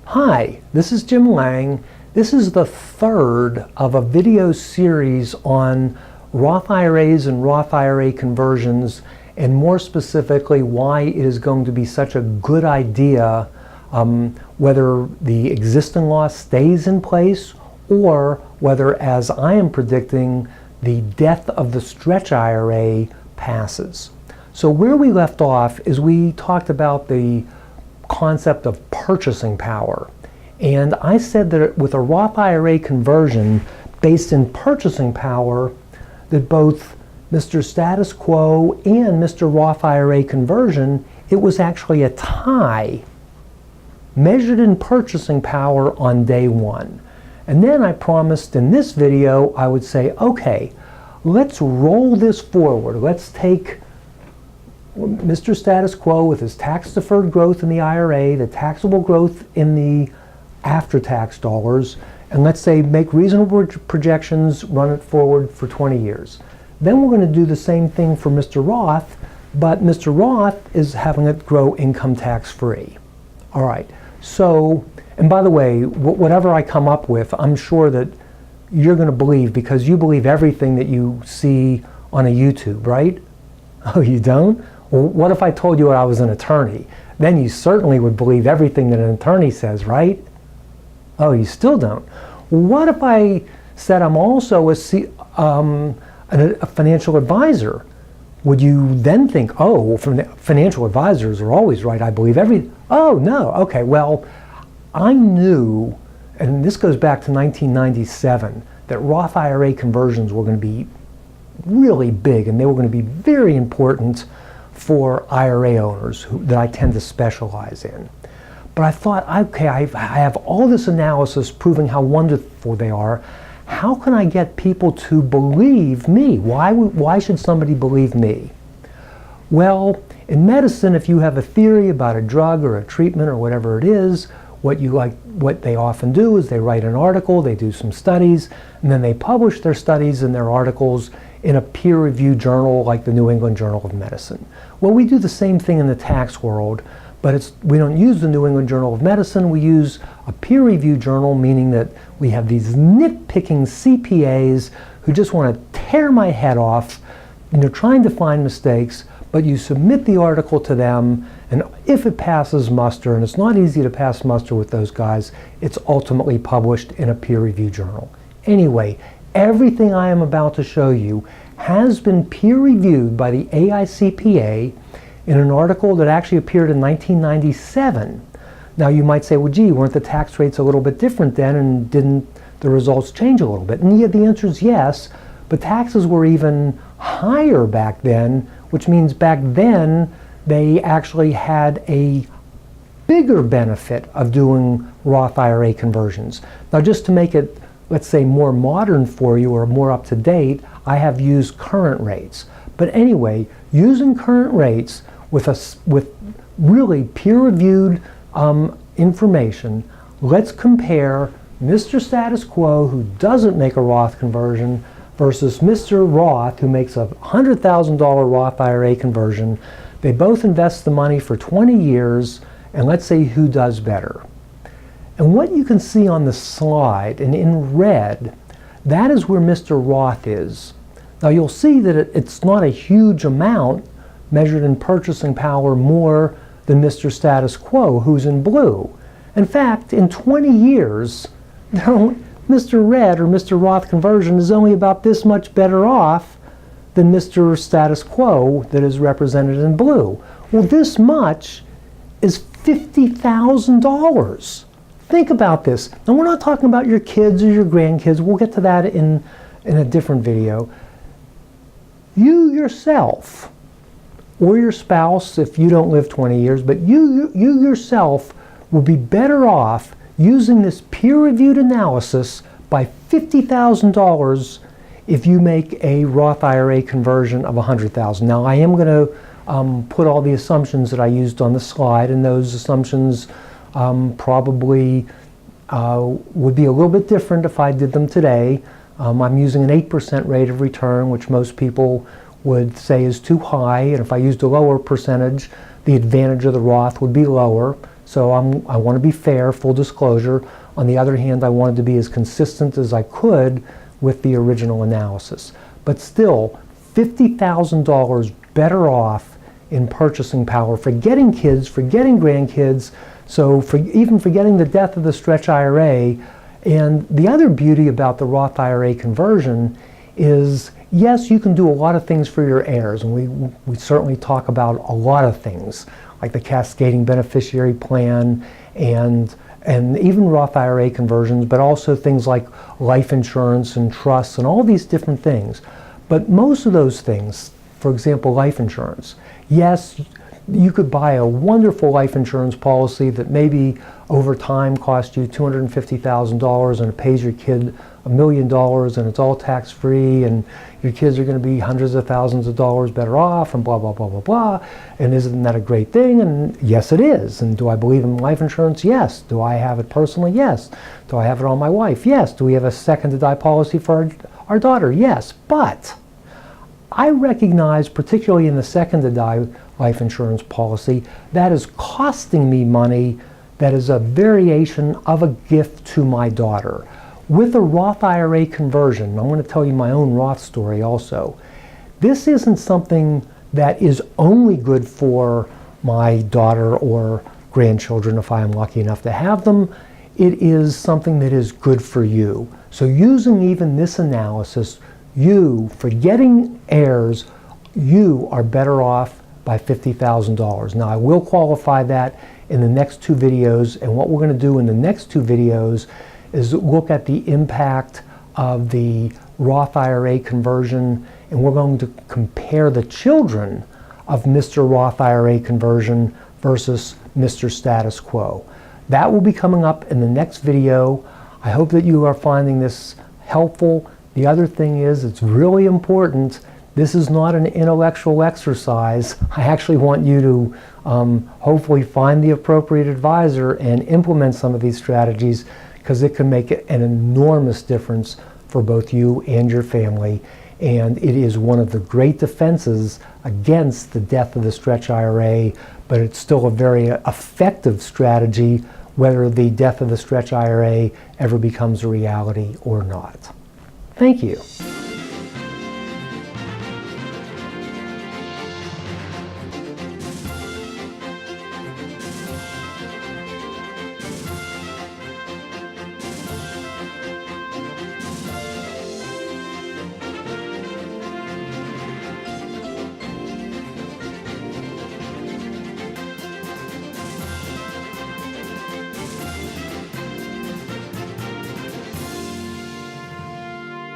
Hi, this is Jim Lange. This is the third of a video series on Roth IRAs and Roth IRA conversions, and more specifically why it is going to be such a good idea whether the existing law stays in place or whether, as I am predicting, the death of the stretch IRA passes. So where we left off is we talked about the concept of purchasing power. And I said that with a Roth IRA conversion based in purchasing power, that both Mr. Status Quo and Mr. Roth IRA conversion, it was actually a tie measured in purchasing power on day one. And then I promised in this video I would say, okay, let's roll this forward. Let's take Mr. Status Quo with his tax-deferred growth in the IRA, the taxable growth in the after-tax dollars, and let's say make reasonable projections, run it forward for 20 years. Then we're going to do the same thing for Mr. Roth, but Mr. Roth is having it grow income tax-free. All right, so, and by the way, whatever I come up with, I'm sure that you're going to believe, because you believe everything that you see on a YouTube, right? Oh, you don't? Well, what if I told you I was an attorney? Then you certainly would believe everything that an attorney says, right? Oh, you still don't. What if I said I'm also a financial advisor? Would you then think, oh, well, financial advisors are always right, I believe everything? Oh, no, okay, well, I knew, and this goes back to 1997, that Roth IRA conversions were going to be really big, and they were going to be very important for IRA owners that I tend to specialize in. But I thought, okay, I have all this analysis proving how wonderful they are. How can I get people to believe me? Why should somebody believe me? Well, in medicine, if you have a theory about a drug or a treatment or whatever it is, what they often do is they write an article, they do some studies, and then they publish their studies and their articles in a peer-reviewed journal like the New England Journal of Medicine. Well, we do the same thing in the tax world, but we don't use the New England Journal of Medicine. We use a peer-reviewed journal, meaning that we have these nitpicking CPAs who just want to tear my head off, trying to find mistakes, but you submit the article to them, and if it passes muster, and it's not easy to pass muster with those guys, it's ultimately published in a peer-reviewed journal. Anyway, everything I am about to show you has been peer-reviewed by the AICPA in an article that actually appeared in 1997. Now you might say, well, gee, weren't the tax rates a little bit different then, and didn't the results change a little bit? And yet the answer is yes, but taxes were even higher back then, which means back then they actually had a bigger benefit of doing Roth IRA conversions. Now just to make it, let's say, more modern for you or more up to date, I have used current rates. But anyway, using current rates with really peer-reviewed information, let's compare Mr. Status Quo, who doesn't make a Roth conversion, versus Mr. Roth, who makes a $100,000 Roth IRA conversion. They both invest the money for 20 years, and let's see who does better. And what you can see on the slide, and in red, that is where Mr. Roth is. Now you'll see that it's not a huge amount measured in purchasing power more than Mr. Status Quo, who's in blue. In fact, in 20 years, Mr. Red or Mr. Roth conversion is only about this much better off than Mr. Status Quo that is represented in blue. Well, this much is $50,000. Think about this. Now, we're not talking about your kids or your grandkids. We'll get to that in a different video. You yourself, or your spouse, if you don't live 20 years, but you yourself will be better off using this peer-reviewed analysis by $50,000 if you make a Roth IRA conversion of $100,000. Now, I am going to put all the assumptions that I used on the slide, and those assumptions probably would be a little bit different if I did them today. I'm using an 8% rate of return, which most people would say is too high, and if I used a lower percentage, the advantage of the Roth would be lower. So I want to be fair, full disclosure. On the other hand, I wanted to be as consistent as I could with the original analysis. But still, $50,000 better off in purchasing power, forgetting kids, forgetting grandkids, so even forgetting the death of the stretch IRA. And the other beauty about the Roth IRA conversion is, yes, you can do a lot of things for your heirs, and we certainly talk about a lot of things, like the cascading beneficiary plan and even Roth IRA conversions, but also things like life insurance and trusts and all these different things. But most of those things, for example, life insurance, yes, you could buy a wonderful life insurance policy that maybe over time costs you $250,000 and it pays your kid $1 million and it's all tax-free and your kids are going to be hundreds of thousands of dollars better off and blah, blah, blah, blah, blah. And isn't that a great thing? And yes, it is. And do I believe in life insurance? Yes. Do I have it personally? Yes. Do I have it on my wife? Yes. Do we have a second to die policy for our daughter? Yes. But I recognize, particularly in the second to die life insurance policy, that is costing me money that is a variation of a gift to my daughter. With a Roth IRA conversion, I'm going to tell you my own Roth story also. This isn't something that is only good for my daughter or grandchildren if I am lucky enough to have them. It is something that is good for you. So using even this analysis, you, forgetting heirs, you are better off by $50,000. Now I will qualify that in the next two videos, and what we're going to do in the next two videos is look at the impact of the Roth IRA conversion, and we're going to compare the children of Mr. Roth IRA conversion versus Mr. Status Quo. That will be coming up in the next video. I hope that you are finding this helpful. The other thing is, it's really important, this is not an intellectual exercise. I actually want you to hopefully find the appropriate advisor and implement some of these strategies, because it can make an enormous difference for both you and your family. And it is one of the great defenses against the death of the stretch IRA, but it's still a very effective strategy whether the death of the stretch IRA ever becomes a reality or not. Thank you.